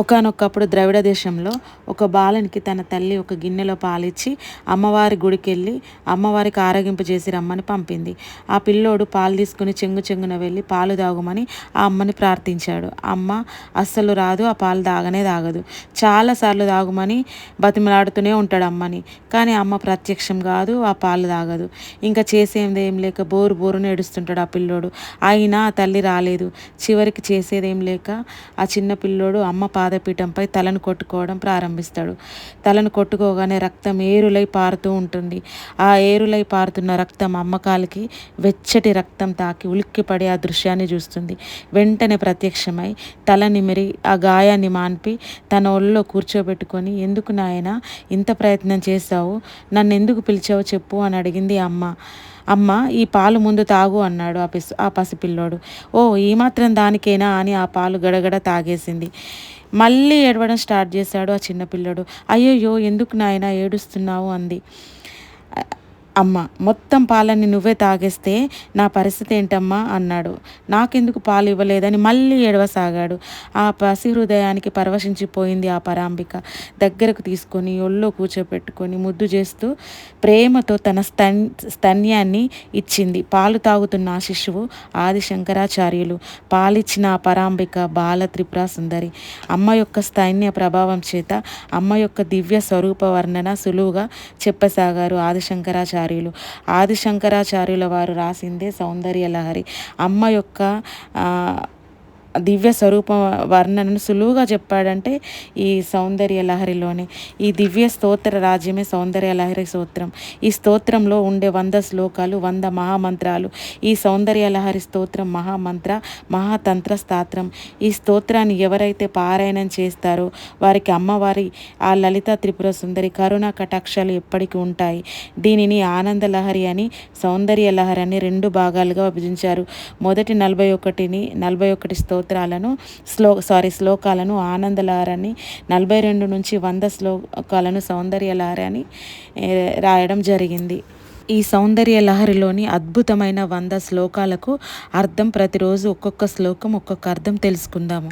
ఒకానొకప్పుడు ద్రవిడ దేశంలో ఒక బాలునికి తన తల్లి ఒక గిన్నెలో పాలిచ్చి అమ్మవారి గుడికెళ్ళి అమ్మవారికి ఆరగింపజేసి రమ్మని పంపింది. ఆ పిల్లోడు పాలు తీసుకుని చెంగున వెళ్ళి పాలు తాగమని ఆ అమ్మని ప్రార్థించాడు. అమ్మ అస్సలు రాదు, ఆ పాలు తాగనే తాగదు. చాలాసార్లు తాగమని బతిమలాడుతూనే ఉంటాడు అమ్మని. కానీ అమ్మ ప్రత్యక్షం కాదు, ఆ పాలు తాగదు. ఇంకా చేసేదేం లేక బోరున ఏడుస్తుంటాడు ఆ పిల్లోడు. అయినా ఆ తల్లి రాలేదు. చివరికి చేసేదేం లేక ఆ చిన్న పిల్లోడు అమ్మ పాదపీఠంపై తలను కొట్టుకోవడం ప్రారంభిస్తాడు. తలను కొట్టుకోగానే రక్తం ఏరులై పారుతూ ఉంటుంది. ఆ ఏరులై పారుతున్న రక్తం అమ్మకాలకి వెచ్చటి రక్తం తాకి ఉలిక్కిపడి ఆ దృశ్యాన్ని చూస్తుంది. వెంటనే ప్రత్యక్షమై తల నిమిరి ఆ గాయాన్ని మాన్పి తన ఒళ్ళో కూర్చోబెట్టుకొని, ఎందుకు నాయనా ఇంత ప్రయత్నం చేశావు, నన్ను ఎందుకు పిలిచావో చెప్పు అని అడిగింది అమ్మ. అమ్మ, ఈ పాలు ముందు తాగు అన్నాడు ఆ పసిపిల్లోడు. ఓ, ఈ మాత్రం దానికేనా అని ఆ పాలు గడగడ తాగేసింది. మళ్ళీ ఏడవడం స్టార్ట్ చేశాడు ఆ చిన్నపిల్లడు. అయ్యయ్యో, ఎందుకు నాయనా ఏడుస్తున్నావు అంది అమ్మ. మొత్తం పాలన్నీ నువ్వే తాగేస్తే నా పరిస్థితి ఏంటమ్మా అన్నాడు. నాకెందుకు పాలు ఇవ్వలేదని మళ్ళీ ఏడవసాగాడు. ఆ పసి హృదయానికి పరవశించిపోయింది ఆ పరాంబిక. దగ్గరకు తీసుకొని ఒళ్ళో కూర్చోపెట్టుకొని ముద్దు చేస్తూ ప్రేమతో తన స్తన్యాన్ని ఇచ్చింది. పాలు తాగుతున్న ఆ శిశువు ఆది శంకరాచార్యులు. పాలిచ్చిన ఆ పరాంబిక బాల త్రిపుర సుందరి. అమ్మ యొక్క స్తన్య ప్రభావం చేత అమ్మ యొక్క దివ్య స్వరూప వర్ణన సులువుగా చెప్పసాగారు ఆది శంకరాచార్యుల వారు రాసిందే సౌందర్య లహరి. అమ్మ యొక్క దివ్య స్వరూప వర్ణనను సులువుగా చెప్పాడంటే ఈ సౌందర్య లహరిలోనే. ఈ దివ్య స్తోత్ర రాజ్యమే సౌందర్య లహరి స్తోత్రం. ఈ స్తోత్రంలో ఉండే 100 శ్లోకాలు, 100 మహామంత్రాలు. ఈ సౌందర్య లహరి స్తోత్రం మహామంత్ర, మహాతంత్ర స్తోత్రం. ఈ స్తోత్రాన్ని ఎవరైతే పారాయణం చేస్తారో వారికి అమ్మవారి ఆ లలిత త్రిపుర సుందరి కరుణ కటాక్షాలు ఎప్పటికీ ఉంటాయి. దీనిని ఆనంద లహరి అని, సౌందర్య లహరి అని 2 భాగాలుగా విభజించారు. మొదటి 41 శ్లోకాలను ఆనంద లహరి అని, 42 నుంచి 100 శ్లోకాలను సౌందర్య లహరి అని రాయడం జరిగింది. ఈ సౌందర్య లహరిలోని అద్భుతమైన 100 శ్లోకాలకు అర్థం ప్రతిరోజు ఒక్కొక్క శ్లోకం, ఒక్కొక్క అర్థం తెలుసుకుందాము.